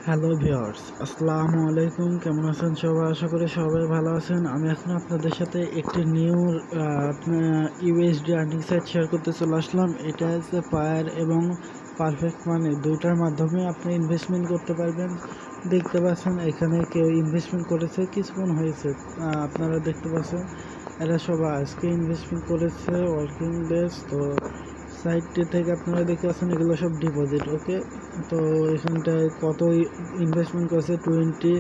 Hello viewers, আসসালামু আলাইকুম। কেমন আছেন সবাই? আশা করি সবাই ভালো আছেন। আমি এখন আপনাদের সাথে একটি new USD earning site share করতে চলে আসলাম। এটা হচ্ছে পায়ার এবং পারফেক্ট মানি দুইটার মাধ্যমে আপনি ইনভেস্টমেন্ট করতে পারবেন। দেখতে পাচ্ছেন এখানে কেউ ইনভেস্টমেন্ট করেছে, কিছুক্ষণ হয়েছে। আপনারা দেখতে পাচ্ছেন এরা সবাই আজকে ইনভেস্টমেন্ট করেছে ওয়ার্কিং ডেজ। তো সাইটটি থেকে আপনারা দেখতে পাচ্ছেন এগুলো সব ডিপোজিট। ওকে, তো এখানটায় কত ইনভেস্টমেন্ট করছে 20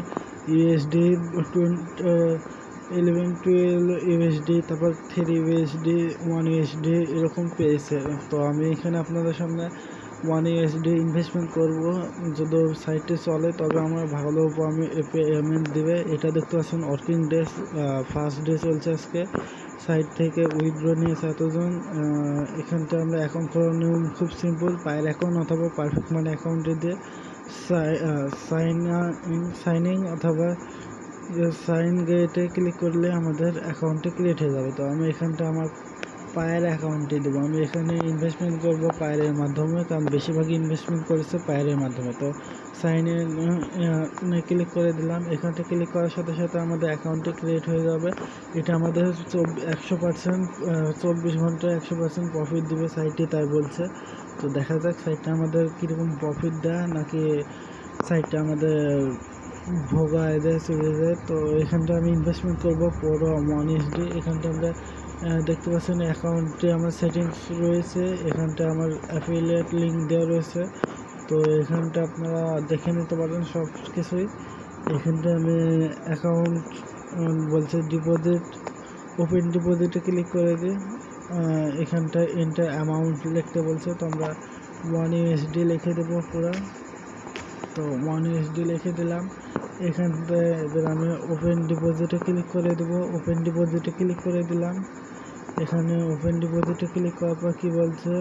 ইউএসডি, 12 ইউএসডি, তারপর 3 ইউএসডি, 1 ইউএসডি এরকম পেয়েছে। তো আমি এখানে আপনাদের সামনে 1 ইউএসডি ইনভেস্টমেন্ট করব। যদি সাইটটি চলে তবে আমার ভালো পেমেন্ট দিবে। এটা দেখতে পাচ্ছেন ওয়ার্কিং ডেজ, ফার্স্ট ডে চলছে আজকে। সাইট থেকে উইথড্র নিয়েছে এতজন। এখানটা আমরা অ্যাকাউন্ট খোলার নিয়ম খুব সিম্পল। পায়ের অ্যাকাউন্ট অথবা পারফেক্ট মানি অ্যাকাউন্টে দিয়ে সাইনিং অথবা সাইন গেটে ক্লিক করলে আমাদের অ্যাকাউন্টে ক্রিয়েট হয়ে যাবে। তো আমি এখানটা আমার পায়ের অ্যাকাউন্টে দেবো। আমি এখানে ইনভেস্টমেন্ট করব পায়ের মাধ্যমে, কারণ বেশিরভাগই ইনভেস্টমেন্ট করেছে পায়ের মাধ্যমে। তো সাইন ইনে ক্লিক করে দিলাম। এখানটা ক্লিক করার সাথে সাথে আমাদের অ্যাকাউন্টে ক্রিয়েট হয়ে যাবে। এটা আমাদের 100% 24 ঘন্টায় 100% প্রফিট দিবে সাইটটি, তাই বলছে। তো দেখা যাক সাইটটা আমাদের কীরকম প্রফিট দেয়, নাকি সাইটটা আমাদের ভোগায় দেয়, চলে যায়। তো এখানটা আমি ইনভেস্টমেন্ট করবো পুরো 1 ইউএসডি। এখানটা আমরা দেখতে পাচ্ছেন অ্যাকাউন্টে আমার সেটিংস রয়েছে। এখানটা আমার অ্যাফিলিয়েট লিঙ্ক দেওয়া রয়েছে। তো এখানটা আপনারা দেখে নিতে পারেন সব কিছুই। এখানটা আমি অ্যাকাউন্ট বলছে ডিপোজিট, ওপেন ডিপোজিটে ক্লিক করে দিই। এখানটা এন্টার অ্যামাউন্ট লিখতে বলছে। তো আমরা 1 ইউএসডি লিখে দেবো পুরো। তো 1 ইউএসডি লিখে দিলাম। এখানটা এবার আমি ওপেন ডিপোজিটে ক্লিক করে দেবো। ওপেন ডিপোজিটে ক্লিক করে দিলাম। এখানে ওপেন ডিপোজিটে ক্লিক করার পর কী বলছে,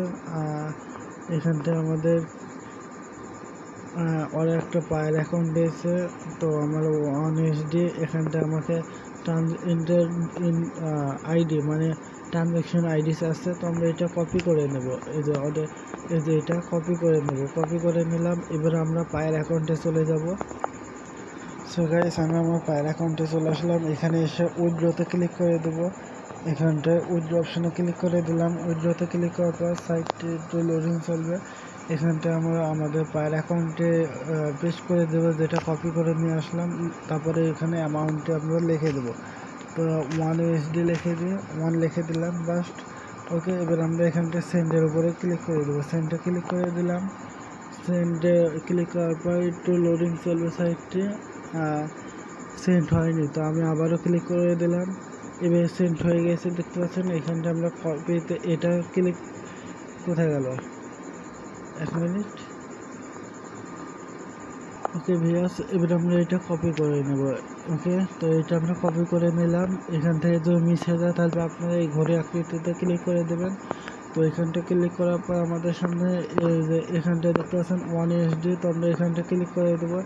এখানটা আমাদের ওর একটা পায়ের অ্যাকাউন্ট দিয়েছে। তো আমার 1 ইউএসডি এখানটা আমাকে আইডি মানে ট্রানজ্যাকশন আইডি আছে। তো আমরা এটা কপি করে নেব। এই যে এটা কপি করে নেব। কপি করে নিলাম। এবার আমরা পায়ের অ্যাকাউন্টে চলে যাব। সো গাইস, আমি আমার পায়ের অ্যাকাউন্টে চলে আসলাম। এখানে এসে উইথড্রতে ক্লিক করে দেবো। এখানটায় উইথড্র অপশানে ক্লিক করে দিলাম। উইথড্রতে ক্লিক করার পর সাইটটি একটু লোডিং চলবে। এখানটায় আমরা আমাদের পায়ের অ্যাকাউন্টে পেস্ট করে দেবো, যেটা কপি করে নিয়ে আসলাম। তারপরে এখানে অ্যামাউন্টটি আমরা লিখে দেবো। তো 1 ইউএসডি লিখে দিয়ে 1 লিখে দিলাম জাস্ট। ওকে, এবার আমরা এখানটায় সেন্ডের উপরে ক্লিক করে দেবো। সেন্ডে ক্লিক করে দিলাম। সেন্ডে ক্লিক করার পর একটু লোডিং চলবে সাইটটি। সেন্ড হয়নি, তো আমি আবারও ক্লিক করে দিলাম। এবার সেন্ড হয়ে গেছে, দেখতে পাচ্ছেন। এখানটা আমরা কপিতে এটা ক্লিক, কোথায় গেল, 1 মিনিট। ওকে ভিউয়ার্স, এবার আমরা এটা কপি করে নেব। ওকে, তো এটা আমরা কপি করে নিলাম। এখান থেকে যদি মিস হয়ে যায় তাহলে আপনারা এই ঘড়ি আকৃতিতে ক্লিক করে দেবেন। তো এখানটা ক্লিক করার পর আমাদের সামনে এই যে এখানটা দেখতে পাচ্ছেন 1 ইউএসডি। তো আমরা এখানটা ক্লিক করে দেবো।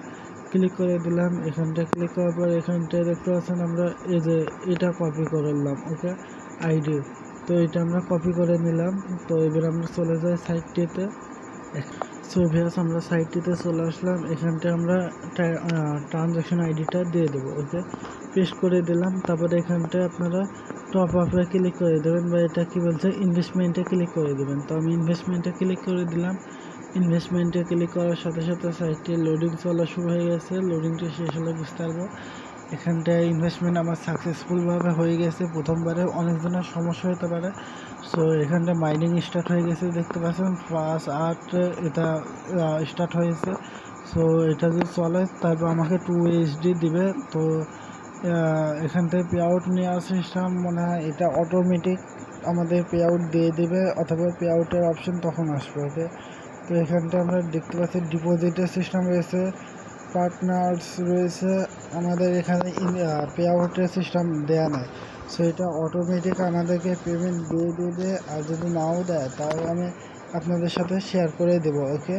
ক্লিক করে দিলাম। এখানটা ক্লিক করার পর এখানটা দেখতে পাচ্ছেন আমরা এই যে এটা কপি করে নিলাম। ওকে, আইডি। তো এটা আমরা কপি করে নিলাম। তো এবার আমরা চলে যাই সাইটটিতে। সো ভিউয়ার্স, আমরা সাইটটিতে চলে আসলাম। এখানটা আমরা ট্রানজ্যাকশন আইডিটা দিয়ে দেবো। ওকে, পেস্ট করে দিলাম। তারপরে এখানটা আপনারা টপ আপে ক্লিক করে দেবেন, বা এটা কি বলছে ইনভেস্টমেন্টে ক্লিক করে দেবেন। তো আমি ইনভেস্টমেন্টে ক্লিক করে দিলাম। ইনভেস্টমেন্টে ক্লিক করার সাথে সাথে সাইটটি লোডিং চলা শুরু হয়ে গেছে। লোডিংটি শেষ হলে বুঝতে পারবো। এখানটায় ইনভেস্টমেন্ট আমার সাকসেসফুলভাবে হয়ে গেছে। প্রথমবারে অনেকজনের সমস্যা হতে পারে। সো এখানটা মাইনিং স্টার্ট হয়ে গেছে, দেখতে পাচ্ছেন 5-8 এটা স্টার্ট হয়েছে। সো এটা যদি চলে তারপর আমাকে 2 ইউএসডি দিবে। তো এখান থেকে পে আউট নেওয়ার সিস্টেম মনে হয় এটা অটোমেটিক আমাদের পে আউট দিয়ে দেবে, অথবা পে আউটের অপশন তখন আসবে। ওকে, তো এখানটা আমরা দেখতে পাচ্ছি ডিপোজিটের সিস্টেম রয়েছে, পার্টনার্স রয়েছে। আমাদের এখানে পে আউটের সিস্টেম দেয়া নেই। সো এটা অটোমেটিক আমাদেরকে পেমেন্ট দিয়ে দেবে। আর যদি নাও দেয় তাও আমি আপনাদের সাথে শেয়ার করে দেবো। ওকে,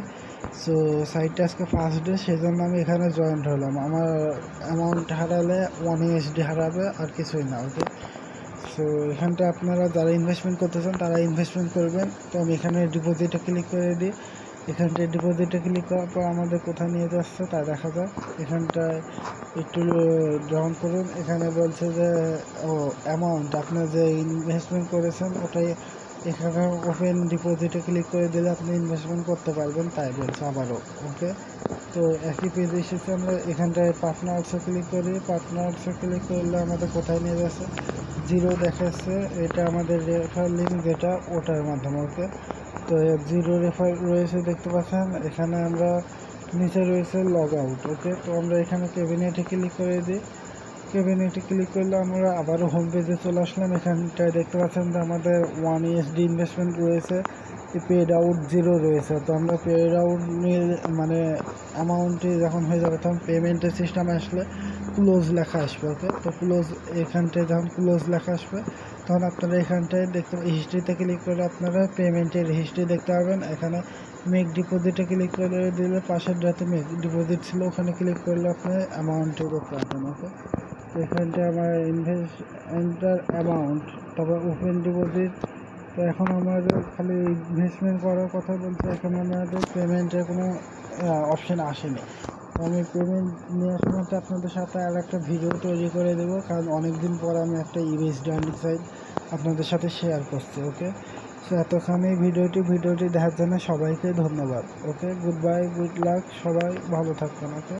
সো সাইটটা আজকে ফার্স্ট ডে, সেই জন্য আমি এখানে জয়েন্ট হলাম। আমার অ্যামাউন্ট হারালে 1 ইউএসডি হারাবে, আর কিছুই না। ওকে, সো এখানটা আপনারা যারা ইনভেস্টমেন্ট করতে চান তারা ইনভেস্টমেন্ট করবেন। তো আমি এখানে ডিপোজিটে ক্লিক করে দিই। এখানটায় ডিপোজিটে ক্লিক করার পর আমাদের কোথায় নিয়ে যাচ্ছে তা দেখা যায়। এখানটায় একটু ডাউন করুন, এখানে বলছে যে অ্যামাউন্ট আপনার যে ইনভেস্টমেন্ট করেছেন ওটাই এখানে ওপেন ডিপোজিটে ক্লিক করে দিলে আপনি ইনভেস্টমেন্ট করতে পারবেন, তাই বলছে আবারও। ওকে, তো একই পেজ এসেছে, আমরা এখানটায় পার্টনার্সে ক্লিক করি। পার্টনার্সে ক্লিক করলে আমাদের কোথায় নিয়ে যাচ্ছে, জিরো দেখাচ্ছে, এটা আমাদের রেফার লিঙ্ক যেটা ওটার মাধ্যমে। ওকে, তো জিরো রেফার রয়েছে দেখতে পাচ্ছেন, এখানে আমরা নিচে রয়েছে লগ আউট। ওকে, তো আমরা এখানে ক্যাবিনেটে ক্লিক করে দিই। ক্যাবিনেটে ক্লিক করলে আমরা আবারও হোম পেজে চলে আসলাম। এখানটায় দেখতে পাচ্ছেন যে আমাদের 1 USD ইনভেস্টমেন্ট রয়েছে, পেড আউট জিরো রয়েছে। তো আমরা পেড আউট নিয়ে মানে অ্যামাউন্টটি যখন হয়ে যাবে তখন পেমেন্টের সিস্টেমে আসলে ক্লোজ লেখা আসবে। ওকে, তো ক্লোজ এখানটায় যখন ক্লোজ লেখা আসবে তখন আপনারা এখানটায় দেখতে হিস্ট্রিতে ক্লিক করে আপনারা পেমেন্টের হিস্ট্রি দেখতে পাবেন। এখানে মেক ডিপোজিটে ক্লিক করে দিলে পাশের যাতে মেক ডিপোজিট ছিল ওখানে ক্লিক করলে আপনি অ্যামাউন্টটি দেখতে পাবেন। ওকে, তো এখানটায় আমার এন্টার অ্যামাউন্ট, তারপর ওপেন ডিপোজিট। তো এখন আমাদের খালি ইনভেস্টমেন্ট করার কথা বলছে, এখন আমাদের পেমেন্টের কোনো অপশান আসেনি। তো আমি পেমেন্ট নেওয়ার সময় আপনাদের সাথে আর একটা ভিডিও তৈরি করে দেবো, কারণ অনেক দিন পর আমি একটা ইউএসডি আর্নিং সাইট আপনাদের সাথে শেয়ার করছি। ওকে, তো এতক্ষণ ভিডিওটি দেখার জন্য সবাইকে ধন্যবাদ। ওকে, গুড বাই, গুড লাক, সবাই ভালো থাকবেন। ওকে।